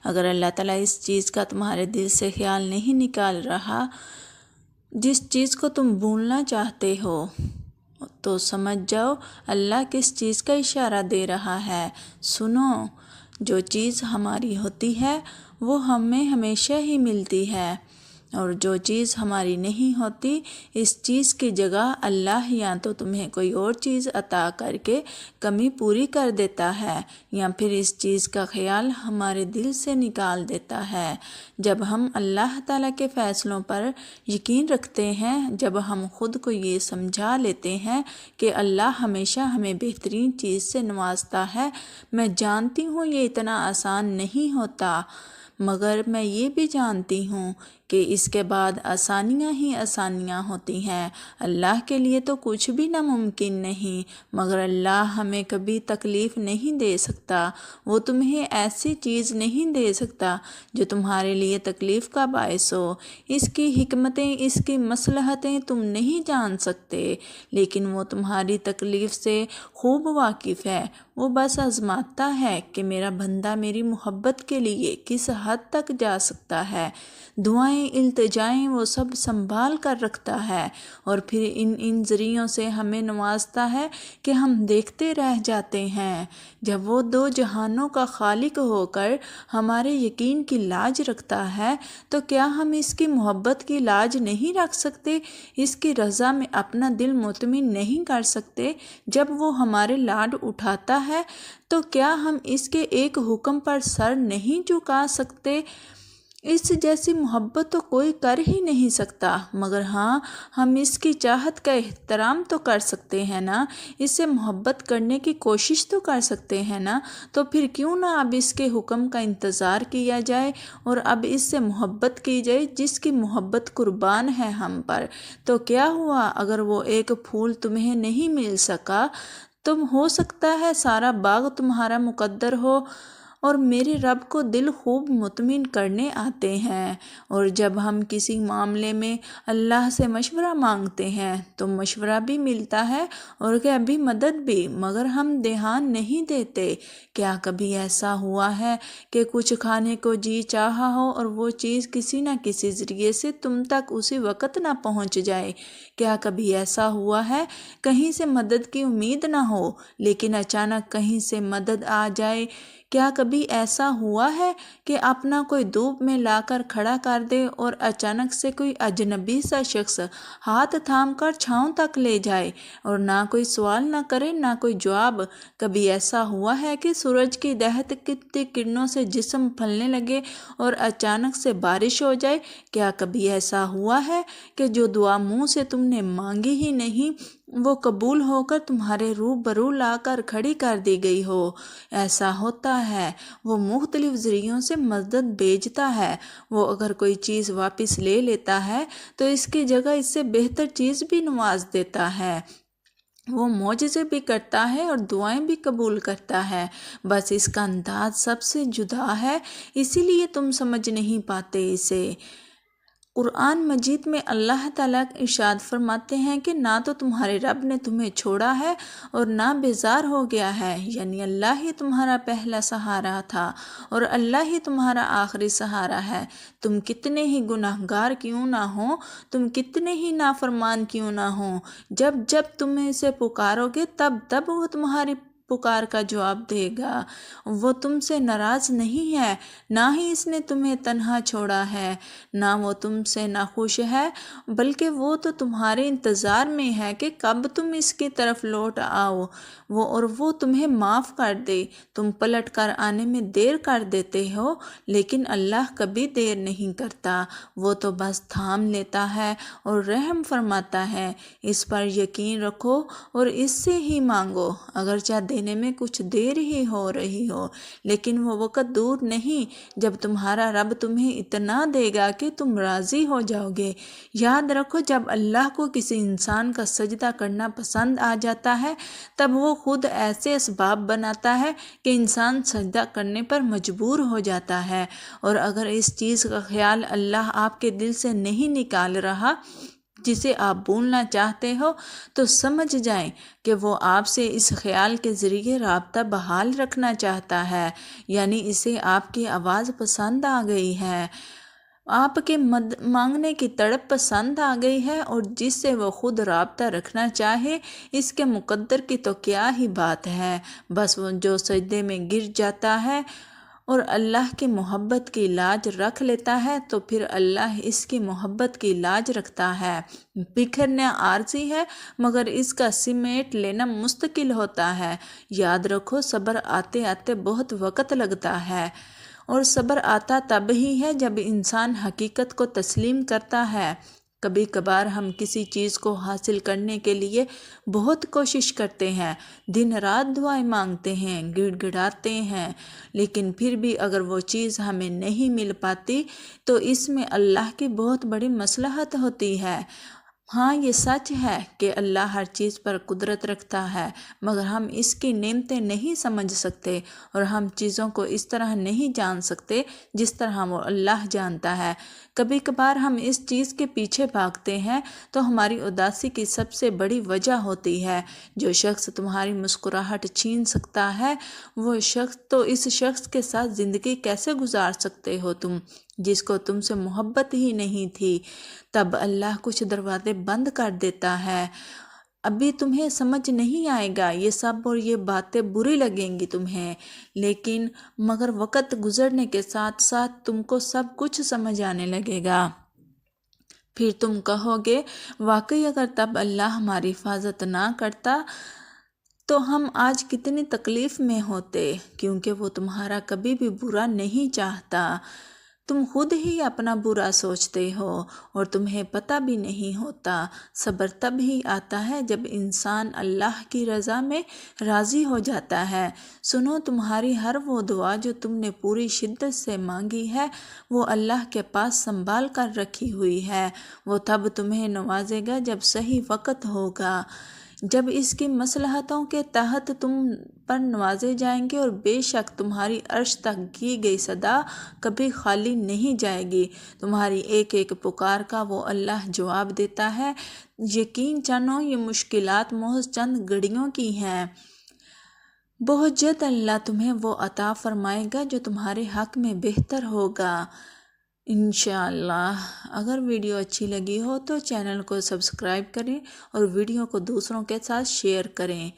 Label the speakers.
Speaker 1: اگر اللہ تعالیٰ اس چیز کا تمہارے دل سے خیال نہیں نکال رہا، جس چیز کو تم بھولنا چاہتے ہو، تو سمجھ جاؤ اللہ کس چیز کا اشارہ دے رہا ہے۔ سنو، جو چیز ہماری ہوتی ہے وہ ہمیں ہمیشہ ہی ملتی ہے، اور جو چیز ہماری نہیں ہوتی، اس چیز کی جگہ اللہ یا تو تمہیں کوئی اور چیز عطا کر کے کمی پوری کر دیتا ہے، یا پھر اس چیز کا خیال ہمارے دل سے نکال دیتا ہے۔ جب ہم اللہ تعالیٰ کے فیصلوں پر یقین رکھتے ہیں، جب ہم خود کو یہ سمجھا لیتے ہیں کہ اللہ ہمیشہ ہمیں بہترین چیز سے نوازتا ہے۔ میں جانتی ہوں یہ اتنا آسان نہیں ہوتا، مگر میں یہ بھی جانتی ہوں کہ اس کے بعد آسانیاں ہی آسانیاں ہوتی ہیں۔ اللہ کے لیے تو کچھ بھی ناممکن نہیں، مگر اللہ ہمیں کبھی تکلیف نہیں دے سکتا۔ وہ تمہیں ایسی چیز نہیں دے سکتا جو تمہارے لیے تکلیف کا باعث ہو۔ اس کی حکمتیں، اس کی مصلحتیں تم نہیں جان سکتے، لیکن وہ تمہاری تکلیف سے خوب واقف ہے۔ وہ بس آزماتا ہے کہ میرا بندہ میری محبت کے لیے کس حد تک جا سکتا ہے۔ دعائیں، التجائیں وہ سب سنبھال کر رکھتا ہے، اور پھر ان ذریعوں سے ہمیں نوازتا ہے کہ ہم دیکھتے رہ جاتے ہیں۔ جب وہ دو جہانوں کا خالق ہو کر ہمارے یقین کی لاج رکھتا ہے، تو کیا ہم اس کی محبت کی لاج نہیں رکھ سکتے؟ اس کی رضا میں اپنا دل مطمئن نہیں کر سکتے؟ جب وہ ہمارے لاڈ اٹھاتا ہے تو کیا ہم اس کے ایک حکم پر سر نہیں جھکا سکتے؟ اس جیسی محبت تو کوئی کر ہی نہیں سکتا، مگر ہاں، ہم اس کی چاہت کا احترام تو کر سکتے ہیں نا، اس سے محبت کرنے کی کوشش تو کر سکتے ہیں نا۔ تو پھر کیوں نہ اب اس کے حکم کا انتظار کیا جائے اور اب اس سے محبت کی جائے جس کی محبت قربان ہے ہم پر۔ تو کیا ہوا اگر وہ ایک پھول تمہیں نہیں مل سکا؟ تم ہو سکتا ہے سارا باغ تمہارا مقدر ہو، اور میرے رب کو دل خوب مطمئن کرنے آتے ہیں۔ اور جب ہم کسی معاملے میں اللہ سے مشورہ مانگتے ہیں تو مشورہ بھی ملتا ہے اور کبھی مدد بھی، مگر ہم دھیان نہیں دیتے۔ کیا کبھی ایسا ہوا ہے کہ کچھ کھانے کو جی چاہا ہو اور وہ چیز کسی نہ کسی ذریعے سے تم تک اسی وقت نہ پہنچ جائے؟ کیا کبھی ایسا ہوا ہے کہیں سے مدد کی امید نہ ہو لیکن اچانک کہیں سے مدد آ جائے؟ کیا کبھی ایسا ہوا ہے کہ اپنا کوئی دھوپ میں لا کر کھڑا کر دے اور اچانک سے کوئی اجنبی سا شخص ہاتھ تھام کر چھاؤں تک لے جائے اور نہ کوئی سوال نہ کرے نہ کوئی جواب؟ کبھی ایسا ہوا ہے کہ سورج کی دہکتی کرنوں سے جسم پھلنے لگے اور اچانک سے بارش ہو جائے؟ کیا کبھی ایسا ہوا ہے کہ جو دعا منہ سے تم نے مانگی ہی نہیں وہ قبول ہو کر تمہارے روبرو لا کر کھڑی کر دی گئی ہو؟ ایسا ہوتا ہے، وہ مختلف ذریعوں سے مدد بھیجتا ہے۔ وہ اگر کوئی چیز واپس لے لیتا ہے تو اس کی جگہ اس سے بہتر چیز بھی نواز دیتا ہے۔ وہ معجزے بھی کرتا ہے اور دعائیں بھی قبول کرتا ہے، بس اس کا انداز سب سے جدا ہے، اسی لیے تم سمجھ نہیں پاتے اسے۔ قرآن مجید میں اللہ تعالیٰ ارشاد فرماتے ہیں کہ نہ تو تمہارے رب نے تمہیں چھوڑا ہے اور نہ بیزار ہو گیا ہے، یعنی اللہ ہی تمہارا پہلا سہارا تھا اور اللہ ہی تمہارا آخری سہارا ہے۔ تم کتنے ہی گناہگار کیوں نہ ہو، تم کتنے ہی نافرمان کیوں نہ ہو، جب تم اسے پکارو گے تب وہ تمہاری پکار کا جواب دے گا۔ وہ تم سے ناراض نہیں ہے، نہ ہی اس نے تمہیں تنہا چھوڑا ہے، نہ وہ تم سے ناخوش ہے، بلکہ وہ تو تمہارے انتظار میں ہے کہ کب تم اس کی طرف لوٹ آؤ وہ تمہیں معاف کر دے۔ تم پلٹ کر آنے میں دیر کر دیتے ہو، لیکن اللہ کبھی دیر نہیں کرتا، وہ تو بس تھام لیتا ہے اور رحم فرماتا ہے۔ اس پر یقین رکھو اور اس سے ہی مانگو، اگرچہ دینے میں کچھ دیر ہی ہو رہی ہو، لیکن وہ وقت دور نہیں جب تمہارا رب تمہیں اتنا دے گا کہ تم راضی ہو جاؤ گے۔ یاد رکھو، جب اللہ کو کسی انسان کا سجدہ کرنا پسند آ جاتا ہے تب وہ خود ایسے اسباب بناتا ہے کہ انسان سجدہ کرنے پر مجبور ہو جاتا ہے، اور اگر اس چیز کا خیال اللہ آپ کے دل سے نہیں نکال رہا جسے آپ بھولنا چاہتے ہو، تو سمجھ جائیں کہ وہ آپ سے اس خیال کے ذریعے رابطہ بحال رکھنا چاہتا ہے، یعنی اسے آپ کی آواز پسند آ گئی ہے، آپ کے مانگنے کی تڑپ پسند آ گئی ہے، اور جس سے وہ خود رابطہ رکھنا چاہے، اس کے مقدر کی تو کیا ہی بات ہے۔ بس وہ جو سجدے میں گر جاتا ہے اور اللہ کی محبت کی لاج رکھ لیتا ہے، تو پھر اللہ اس کی محبت کی لاج رکھتا ہے۔ بکھرنا عارضی ہے، مگر اس کا سمیٹ لینا مستقل ہوتا ہے۔ یاد رکھو، صبر آتے آتے بہت وقت لگتا ہے، اور صبر آتا تب ہی ہے جب انسان حقیقت کو تسلیم کرتا ہے۔ کبھی کبھار ہم کسی چیز کو حاصل کرنے کے لیے بہت کوشش کرتے ہیں، دن رات دعائیں مانگتے ہیں، گڑ گڑاتے ہیں، لیکن پھر بھی اگر وہ چیز ہمیں نہیں مل پاتی تو اس میں اللہ کی بہت بڑی مصلحت ہوتی ہے۔ ہاں، یہ سچ ہے کہ اللہ ہر چیز پر قدرت رکھتا ہے، مگر ہم اس کی نعمتیں نہیں سمجھ سکتے، اور ہم چیزوں کو اس طرح نہیں جان سکتے جس طرح وہ اللہ جانتا ہے۔ کبھی کبھار ہم اس چیز کے پیچھے بھاگتے ہیں تو ہماری اداسی کی سب سے بڑی وجہ ہوتی ہے۔ جو شخص تمہاری مسکراہٹ چھین سکتا ہے، وہ شخص تو اس شخص کے ساتھ زندگی کیسے گزار سکتے ہو تم، جس کو تم سے محبت ہی نہیں تھی؟ تب اللہ کچھ دروازے بند کر دیتا ہے۔ ابھی تمہیں سمجھ نہیں آئے گا یہ سب، اور یہ باتیں بری لگیں گی تمہیں، لیکن مگر وقت گزرنے کے ساتھ ساتھ تم کو سب کچھ سمجھ آنے لگے گا۔ پھر تم کہو گے، واقعی اگر تب اللہ ہماری حفاظت نہ کرتا تو ہم آج کتنی تکلیف میں ہوتے، کیونکہ وہ تمہارا کبھی بھی برا نہیں چاہتا۔ تم خود ہی اپنا برا سوچتے ہو، اور تمہیں پتہ بھی نہیں ہوتا۔ صبر تب ہی آتا ہے جب انسان اللہ کی رضا میں راضی ہو جاتا ہے۔ سنو، تمہاری ہر وہ دعا جو تم نے پوری شدت سے مانگی ہے، وہ اللہ کے پاس سنبھال کر رکھی ہوئی ہے۔ وہ تب تمہیں نوازے گا جب صحیح وقت ہوگا، جب اس کی مصلحتوں کے تحت تم پر نوازے جائیں گے، اور بے شک تمہاری عرش تک کی گئی صدا کبھی خالی نہیں جائے گی۔ تمہاری ایک ایک پکار کا وہ اللہ جواب دیتا ہے۔ یقین جانو، یہ مشکلات محض چند گھڑیوں کی ہیں۔ بہت جلد اللہ تمہیں وہ عطا فرمائے گا جو تمہارے حق میں بہتر ہوگا، انشاءاللہ۔ اگر ویڈیو اچھی لگی ہو تو چینل کو سبسکرائب کریں، اور ویڈیو کو دوسروں کے ساتھ شیئر کریں۔